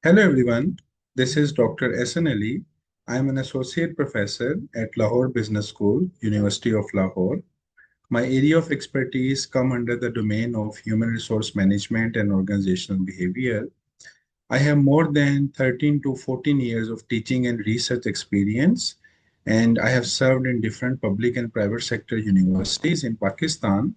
Hello everyone, this is Dr. Ahsan Ali. I am an associate professor at Lahore Business School, University of Lahore. My area of expertise come under the domain of human resource management and organizational behavior. I have more than 13 to 14 years of teaching and research experience, and I have served in different public and private sector universities in Pakistan,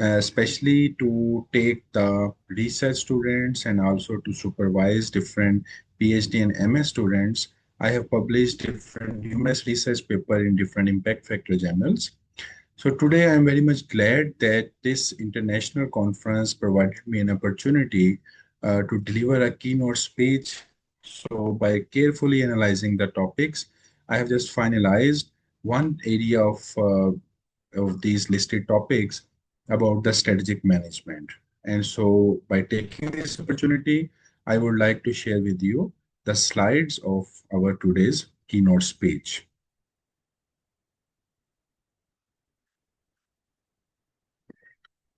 especially to take the research students and also to supervise different Ph.D. and MS students. I have published different numerous research papers in different impact factor journals. So today I'm very much glad that this international conference provided me an opportunity to deliver a keynote speech. So by carefully analyzing the topics, I have just finalized one area of these listed topics about the strategic management. And so by taking this opportunity, I would like to share with you the slides of our today's keynote speech.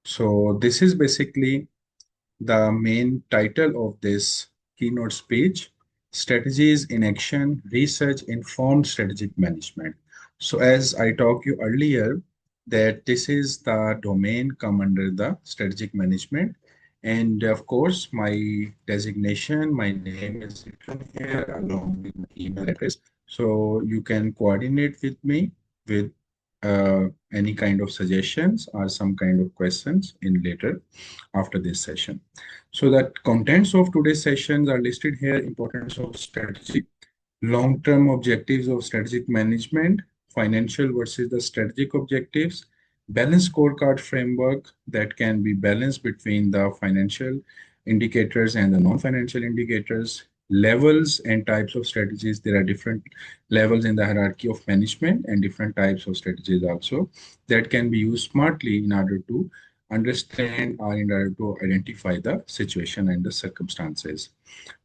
So this is basically the main title of this keynote speech, Strategies in Action, Research Informed Strategic Management. So as I talked you earlier, that this is the domain come under the strategic management. And of course, my designation, my name is written here along with my email address. So you can coordinate with me with any kind of suggestions or some kind of questions in later after this session. So the contents of today's sessions are listed here: importance of strategy, long-term objectives of strategic management, financial versus the strategic objectives, balanced scorecard framework that can be balanced between the financial indicators and the non-financial indicators, levels and types of strategies. There are different levels in the hierarchy of management and different types of strategies also that can be used smartly in order to understand or in order to identify the situation and the circumstances.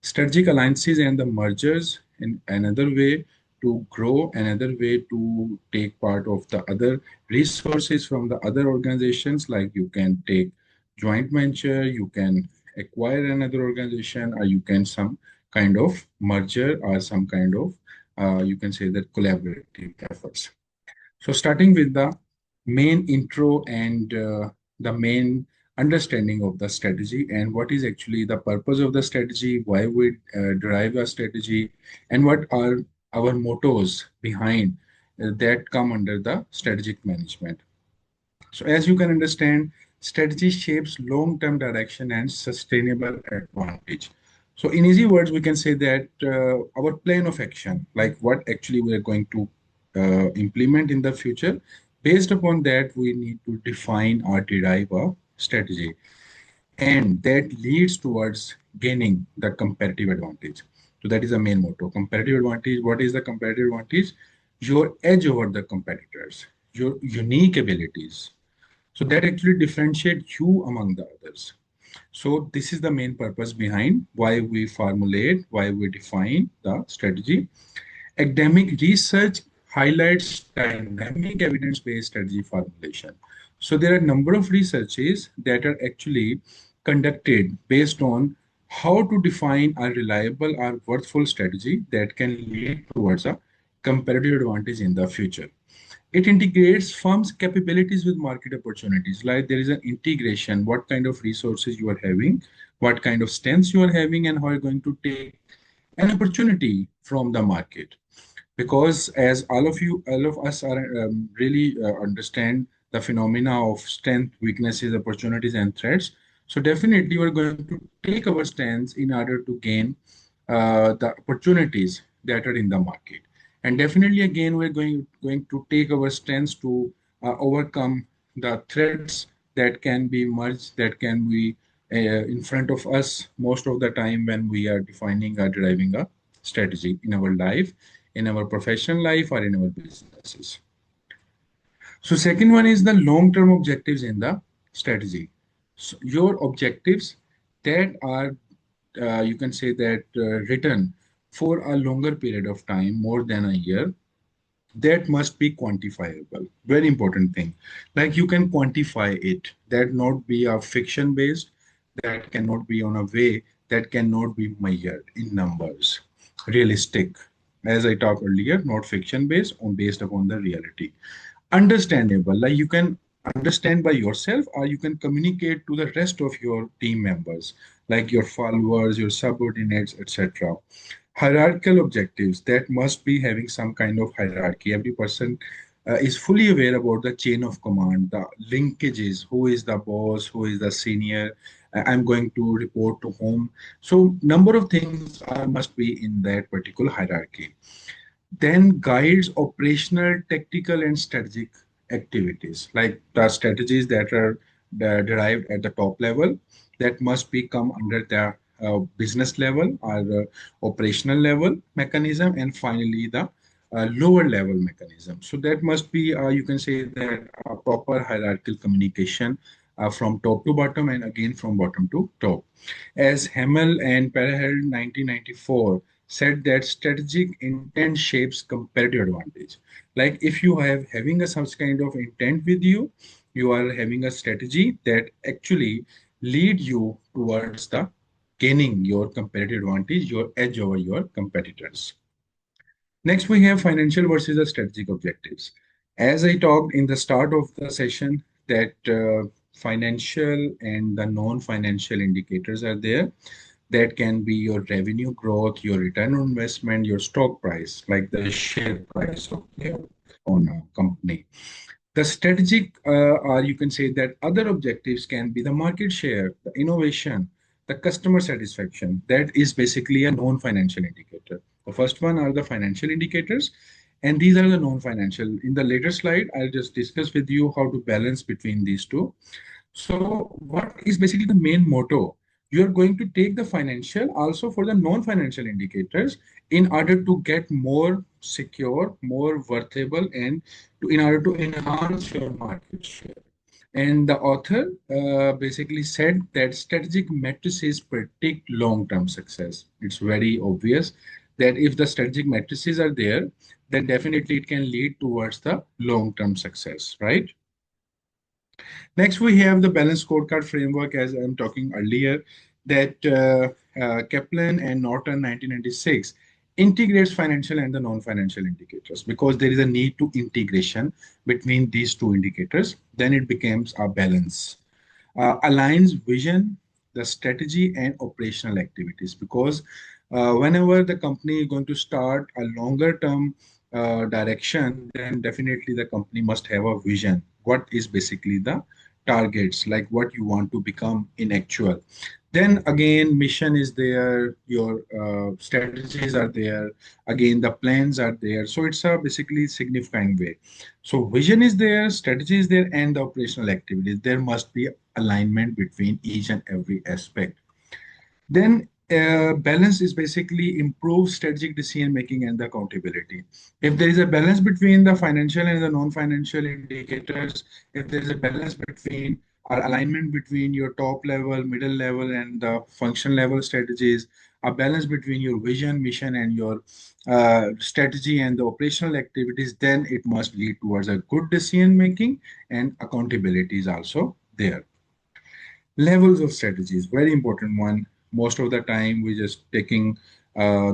Strategic alliances and the mergers in another way to grow, another way to take part of the other resources from the other organizations, like you can take joint venture, you can acquire another organization, or you can some kind of merger or some kind of, you can say that collaborative efforts. So starting with the main intro and the main understanding of the strategy and what is actually the purpose of the strategy, why we derive a strategy, and what are our mottos behind that come under the strategic management. So as you can understand, strategy shapes long-term direction and sustainable advantage. So in easy words, we can say that our plan of action, like what actually we are going to implement in the future, based upon that, we need to define or derive a strategy. And that leads towards gaining the comparative advantage. So that is the main motto. Comparative advantage. What is the comparative advantage? Your edge over the competitors, your unique abilities, so that actually differentiate you among the others. So this is the main purpose behind why we formulate, why we define the strategy. Academic research highlights dynamic evidence-based strategy formulation. So there are a number of researches that are actually conducted based on how to define a reliable or worthful strategy that can lead towards a competitive advantage in the future. It integrates firms' capabilities with market opportunities. Like there is an integration, what kind of resources you are having, what kind of strengths you are having, and how you're going to take an opportunity from the market. Because as all of us are really understand the phenomena of strength, weaknesses, opportunities, and threats. So definitely we're going to take our strengths in order to gain the opportunities that are in the market. And definitely, again, we're going to take our strengths to overcome the threats that can be merged, that can be in front of us most of the time when we are defining or deriving a strategy in our life, in our professional life, or in our businesses. So second one is the long-term objectives in the strategy. So your objectives that are, you can say that written for a longer period of time, more than a year, that must be quantifiable. Very important thing. Like you can quantify it, that not be a fiction based, that cannot be on a way that cannot be measured in numbers. Realistic, as I talked earlier, not fiction based, on based upon the reality. Understandable, like you can understand by yourself or you can communicate to the rest of your team members, like your followers, your subordinates, etc. Hierarchical objectives, that must be having some kind of hierarchy. Every person is fully aware about the chain of command, the linkages, who is the boss, who is the senior, I'm going to report to whom. So number of things are must be in that particular hierarchy. Then guides operational, tactical, and strategic activities, like the strategies that are derived at the top level, that must be come under the business level or the operational level mechanism, and finally the lower level mechanism. So that must be, you can say that a proper hierarchical communication from top to bottom and again from bottom to top. As Hamel and Paraheld 1994 said that strategic intent shapes competitive advantage. Like if you have having a such kind of intent with you, you are having a strategy that actually lead you towards the gaining your competitive advantage, your edge over your competitors. Next, we have financial versus the strategic objectives. As I talked in the start of the session, that financial and the non-financial indicators are there. That can be your revenue growth, your return on investment, your stock price, like the share price of your own company. The strategic, or you can say that other objectives can be the market share, the innovation, the customer satisfaction. That is basically a non-financial indicator. The first one are the financial indicators, and these are the non-financial. In the later slide, I'll just discuss with you how to balance between these two. So, what is basically the main motto? You're going to take the financial also for the non-financial indicators in order to get more secure, more worthable, and in order to enhance your market share. And the author basically said that strategic matrices predict long-term success. It's very obvious that if the strategic matrices are there, then definitely it can lead towards the long-term success, right? Next, we have the balanced scorecard framework, as I'm talking earlier, that Kaplan and Norton 1996 integrates financial and the non-financial indicators because there is a need to integration between these two indicators. Then it becomes a balance. Aligns vision, the strategy, and operational activities because whenever the company is going to start a longer term direction, then definitely the company must have a vision. What is basically the targets, like what you want to become in actual. Then again, mission is there, your strategies are there, again, the plans are there. So it's a basically signifying way. So vision is there, strategy is there, and the operational activities. There must be alignment between each and every aspect. Then balance is basically improve strategic decision making and the accountability. If there is a balance between the financial and the non-financial indicators, if there is a balance between or alignment between your top level, middle level, and the function level strategies, a balance between your vision, mission, and your strategy and the operational activities, then it must lead towards a good decision making, and accountability is also there. Levels of strategies, very important one. Most of the time we're just taking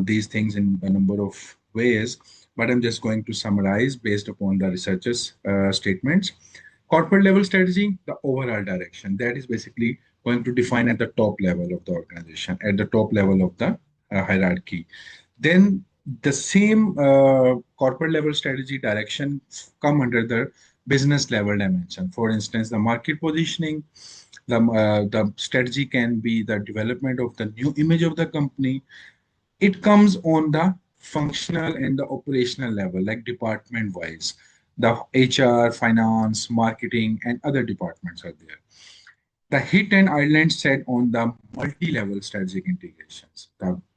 these things in a number of ways, but I'm just going to summarize based upon the researchers statements. Corporate level strategy, the overall direction, that is basically going to define at the top level of the organization, at the top level of the hierarchy. Then the same corporate level strategy direction come under the business level dimension. For instance, the market positioning, the strategy can be the development of the new image of the company. It comes on the functional and the operational level, like department wise. The HR, finance, marketing, and other departments are there. The hit and island set on the multi-level strategic integrations.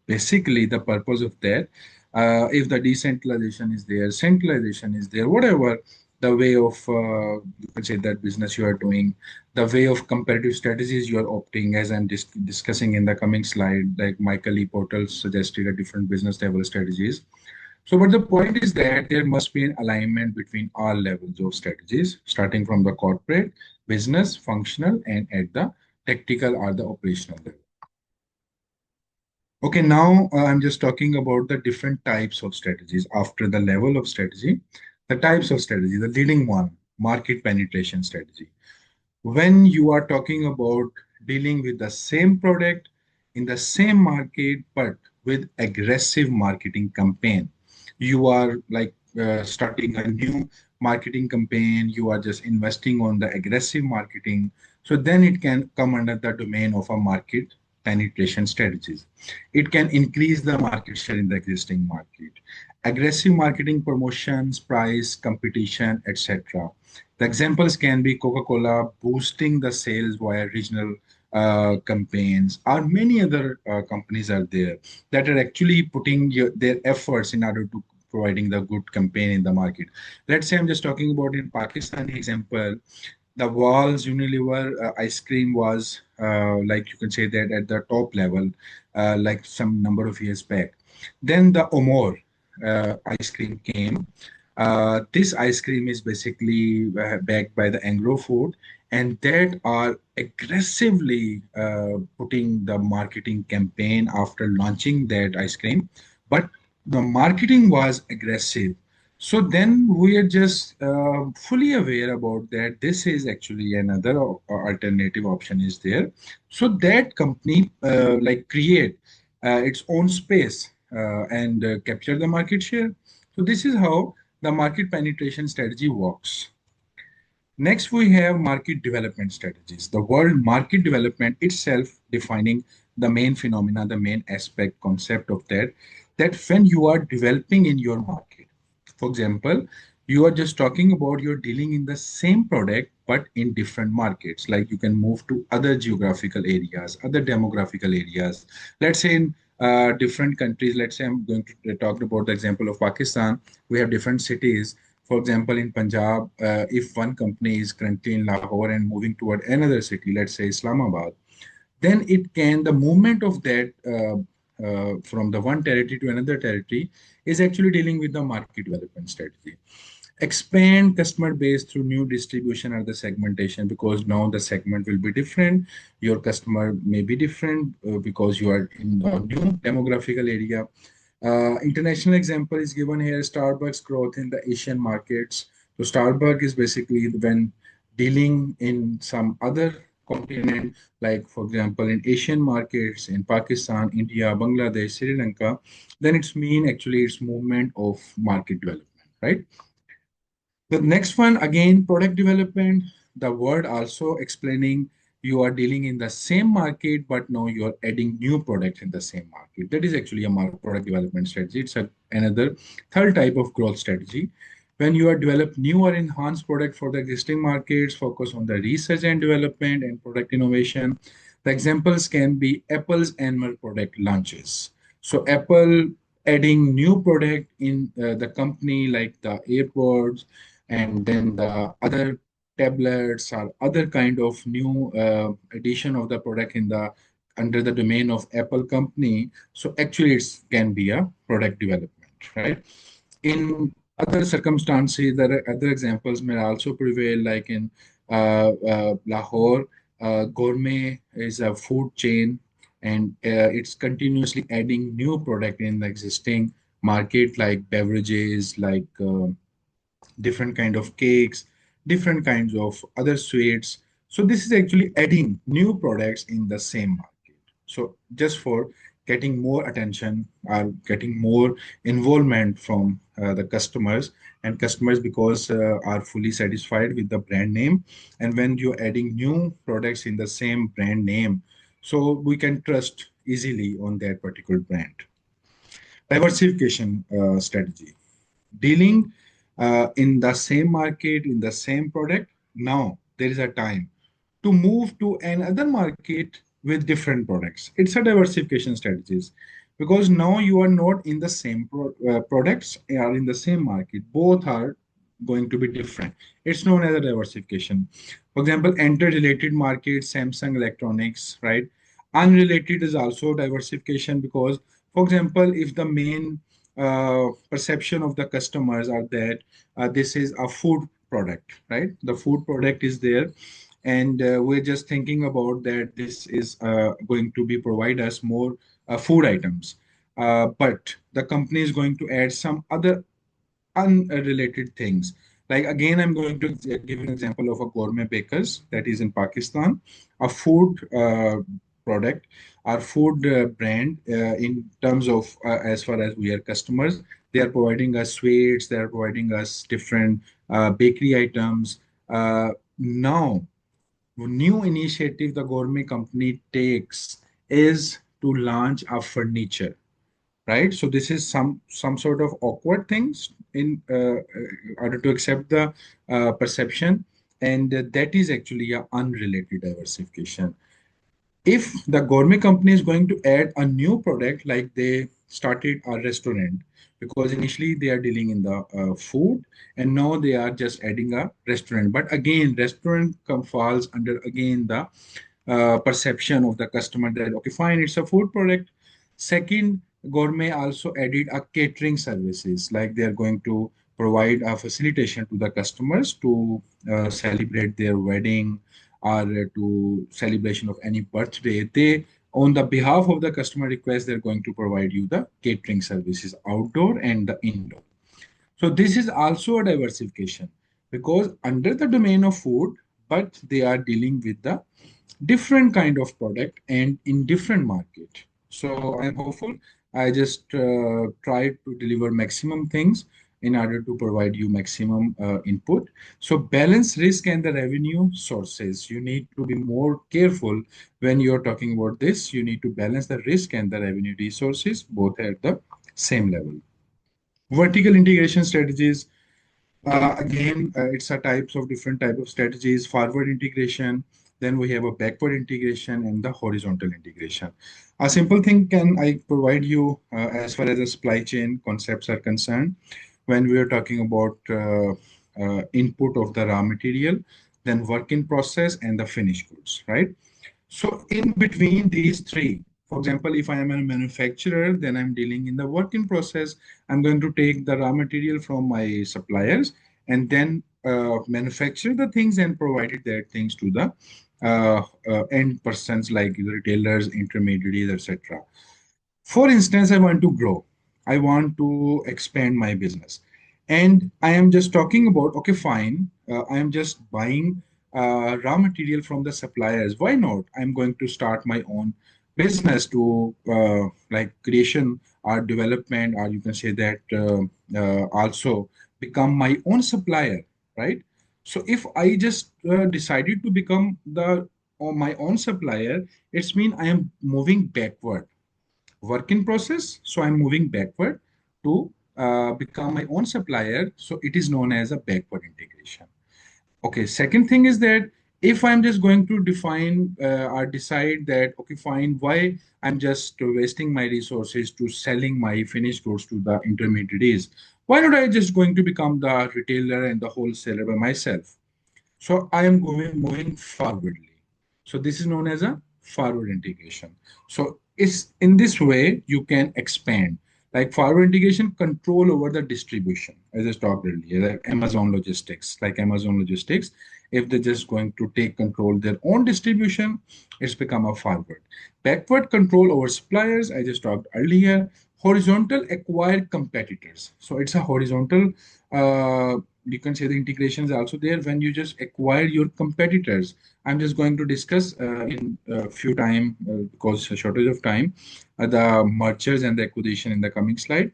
Basically, the purpose of that, if the decentralization is there, centralization is there, whatever the way of you can say that business you are doing, the way of comparative strategies you are opting, as I'm discussing in the coming slide, like Michael E. Portal suggested a different business level strategies. So, but the point is that there must be an alignment between all levels of strategies, starting from the corporate, business, functional, and at the tactical or the operational level. Okay, now I'm just talking about the different types of strategies after the level of strategy. The types of strategy, the leading one, market penetration strategy. When you are talking about dealing with the same product in the same market but with aggressive marketing campaign, you are like starting a new marketing campaign, you are just investing on the aggressive marketing, so then it can come under the domain of a market penetration strategies. It can increase the market share in the existing market. Aggressive marketing, promotions, price competition, etc. The examples can be Coca-Cola boosting the sales via regional campaigns, or many other companies are there that are actually putting their efforts in order to providing the good campaign in the market. Let's say I'm just talking about in Pakistani example, the Walls Unilever ice cream was like you can say that at the top level, like some number of years back. Then the Omor ice cream came. This ice cream is basically backed by the Anglo Food, and that are aggressively putting the marketing campaign after launching that ice cream. But the marketing was aggressive, so then we are just fully aware about that. This is actually another alternative option is there. So that company like create its own space and capture the market share. So this is how the market penetration strategy works. Next, we have market development strategies. The word market development itself defining the main phenomena, the main aspect, concept of that, that when you are developing in your market, for example, you are just talking about you're dealing in the same product but in different markets. Like you can move to other geographical areas, other demographical areas. Let's say in different countries. Let's say I'm going to talk about the example of Pakistan. We have different cities. For example, in Punjab, if one company is currently in Lahore and moving toward another city, let's say Islamabad, then it can, the movement of that from the one territory to another territory is actually dealing with the market development strategy. Expand customer base through new distribution or the segmentation, because now the segment will be different. Your customer may be different because you are in a new demographical area. International example is given here, Starbucks growth in the Asian markets. So Starbucks is basically when dealing in some other continent, like for example in Asian markets, in Pakistan, India, Bangladesh, Sri Lanka, then it's mean actually it's movement of market development, right? The next one, again, product development. The word also explaining you are dealing in the same market, but now you are adding new products in the same market. That is actually a product development strategy. It's another third type of growth strategy. When you are develop new or enhanced product for the existing markets, focus on the research and development and product innovation. The examples can be Apple's annual product launches. So Apple adding new product in the company like the AirPods, and then the other tablets or other kind of new addition of the product in the under the domain of Apple company. So actually it can be a product development, right? In other circumstances, there are other examples may also prevail, like in Lahore, Gourmet is a food chain, and it's continuously adding new product in the existing market, like beverages, like different kind of cakes, different kinds of other sweets. So this is actually adding new products in the same market. So just for getting more attention or getting more involvement from the customers, and customers because are fully satisfied with the brand name. And when you're adding new products in the same brand name, so we can trust easily on that particular brand. Diversification strategy, dealing in the same market, in the same product. Now there is a time to move to another market with different products. It's a diversification strategies, because now you are not in the same products are in the same market. Both are going to be different. It's known as a diversification. For example, enter related markets, Samsung Electronics, right? Unrelated is also diversification, because, for example, if the main perception of the customers are that this is a food product, right? The food product is there, and we're just thinking about that this is going to be provide us more food items. But the company is going to add some other unrelated things. Like again, I'm going to give an example of a gourmet bakers that is in Pakistan, a food product, our food brand in terms of as far as we are customers, they are providing us sweets, they are providing us different bakery items. Now, new initiative the gourmet company takes is to launch a furniture, right? So this is some sort of awkward things in order to accept the perception, and that is actually a unrelated diversification. If the gourmet company is going to add a new product, like they started a restaurant, because initially they are dealing in the food, and now they are just adding a restaurant. But again, restaurant falls under again the perception of the customer that okay, fine, it's a food product. Second, gourmet also added a catering services, like they are going to provide a facilitation to the customers to celebrate their wedding or to celebration of any birthday. They, on the behalf of the customer request, they're going to provide you the catering services, outdoor and the indoor. So this is also a diversification, because under the domain of food, but they are dealing with the different kind of product and in different market. So I'm hopeful. I just try to deliver maximum things in order to provide you maximum input. So balance risk and the revenue sources. You need to be more careful when you're talking about this. You need to balance the risk and the revenue resources both at the same level. Vertical integration strategies. Again, it's a types of different type of strategies. Forward integration, then we have a backward integration and the horizontal integration. A simple thing can I provide you as far as the supply chain concepts are concerned. When we are talking about input of the raw material, then work in process and the finished goods, right? So in between these three, for example, if I am a manufacturer, then I'm dealing in the working process. I'm going to take the raw material from my suppliers and then manufacture the things and provided their things to the end persons like retailers, intermediaries, etc. For instance, I want to grow. I want to expand my business. And I am just talking about, okay, fine, I am just buying raw material from the suppliers. Why not? I'm going to start my own business to like creation or development, or you can say that also become my own supplier, right? So if I just decided to become the my own supplier, it's mean I am moving backward work in process. So I'm moving backward to become my own supplier. So it is known as a backward integration. Okay, second thing is that if I'm just going to define or decide that, okay, fine, why I'm just wasting my resources to selling my finished goods to the intermediaries? Why not I just going to become the retailer and the wholesaler by myself? So I am moving forwardly. So this is known as a forward integration. So it's in this way you can expand. Like forward integration, control over the distribution, as I talked earlier, like Amazon logistics, if they're just going to take control their own distribution, it's become a forward. Backward control over suppliers, I just talked earlier. Horizontal acquire competitors. So it's a horizontal you can say the integration is also there when you just acquire your competitors. I'm just going to discuss in a few time because a shortage of time, the mergers and the acquisition in the coming slide.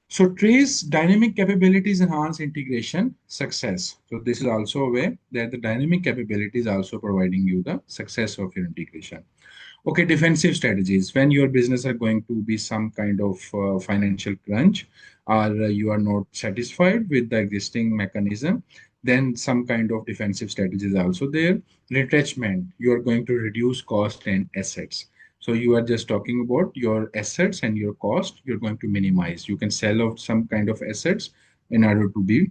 So trace dynamic capabilities enhance integration success. So this is also a way that the dynamic capability is also providing you the success of your integration. Okay, defensive strategies. When your business are going to be some kind of financial crunch, or you are not satisfied with the existing mechanism, then some kind of defensive strategies are also there. Retrenchment. You are going to reduce cost and assets. So you are just talking about your assets and your cost. You're going to minimize. You can sell off some kind of assets in order to be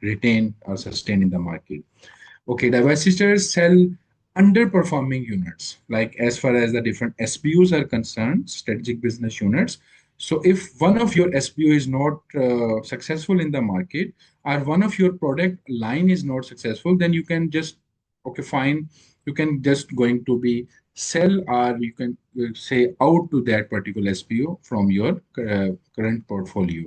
retained or sustained in the market. Okay, divestitures sell underperforming units, like as far as the different SBUs are concerned, strategic business units. So if one of your SBU is not successful in the market, or one of your product line is not successful, then you can just, okay, fine, you can just going to be sell, or you can say out to that particular SPO from your current portfolio.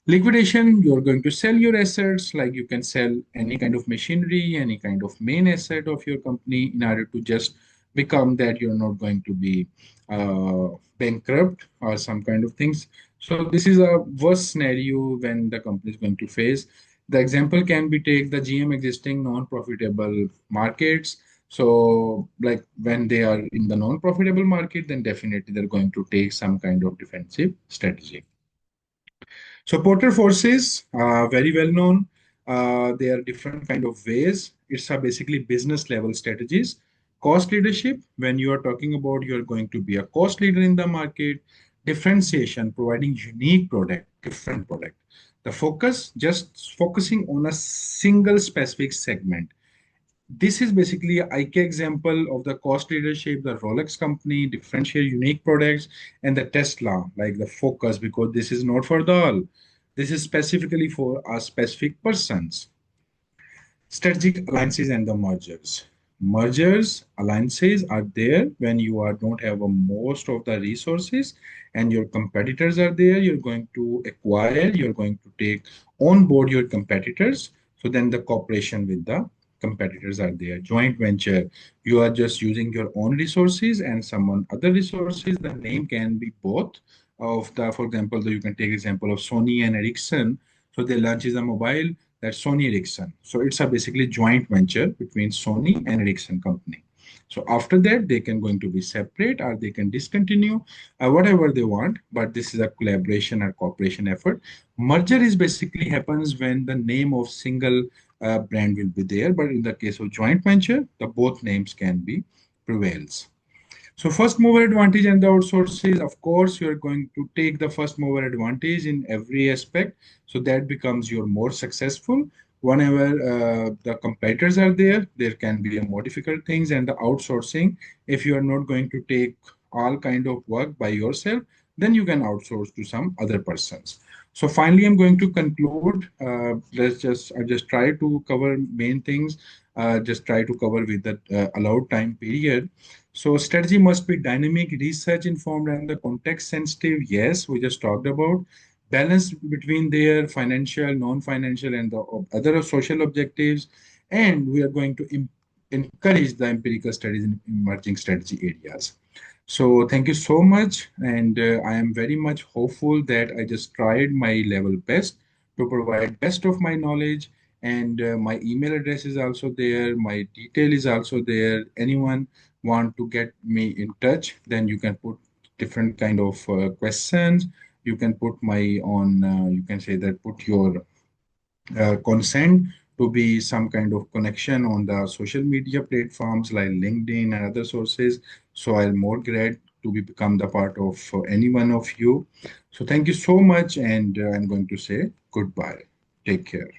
Liquidation, you're going to sell your assets, like you can sell any kind of machinery, any kind of main asset of your company in order to just become that you're not going to be uh, bankrupt or some kind of things. So this is a worst scenario when the company is going to face. The example can be take the GM existing non-profitable markets. So like when they are in the non-profitable market, then definitely they're going to take some kind of defensive strategy. Supporter forces, very well known. They are different kind of ways. It's a basically business level strategies. Cost leadership, when you are talking about you're going to be a cost leader in the market. Differentiation, providing unique product, different product. The focus, just focusing on a single specific segment. This is basically a IK example of the cost leadership, the Rolex company, differentiate unique products, and the Tesla, like the focus, because this is not for the all. This is specifically for a specific persons. Strategic alliances and the mergers. Mergers, alliances are there when you are don't have a most of the resources and your competitors are there. You're going to acquire, you're going to take on board your competitors. So then the cooperation with the competitors are there. Joint venture, you are just using your own resources and someone other resources. The name can be both of the, for example, you can take example of Sony and Ericsson. So they launches a mobile, that's Sony Ericsson. So it's a basically joint venture between Sony and Ericsson company. So after that, they can going to be separate or they can discontinue whatever they want. But this is a collaboration or cooperation effort. Merger is basically happens when the name of single brand will be there. But in the case of joint venture, the both names can be prevails. So first mover advantage and the outsources, of course, you're going to take the first mover advantage in every aspect. So that becomes your more successful. Whenever the competitors are there, there can be a more difficult things and the outsourcing. If you are not going to take all kind of work by yourself, then you can outsource to some other persons. So finally, I'm going to conclude. I just try to cover main things. Just try to cover with the allowed time period. So strategy must be dynamic, research informed, and the context sensitive. Yes, we just talked about balance between their financial, non-financial, and the other social objectives. And we are going to encourage the empirical studies in emerging strategy areas. So thank you so much, and I am very much hopeful that I just tried my level best to provide best of my knowledge. And my email address is also there. My detail is also there. Anyone want to get me in touch, then you can put different kind of questions. You can put my on. You can say that put your consent to be some kind of connection on the social media platforms like LinkedIn and other sources. So I'm more glad to be become the part of any one of you. So thank you so much, and I'm going to say goodbye. Take care.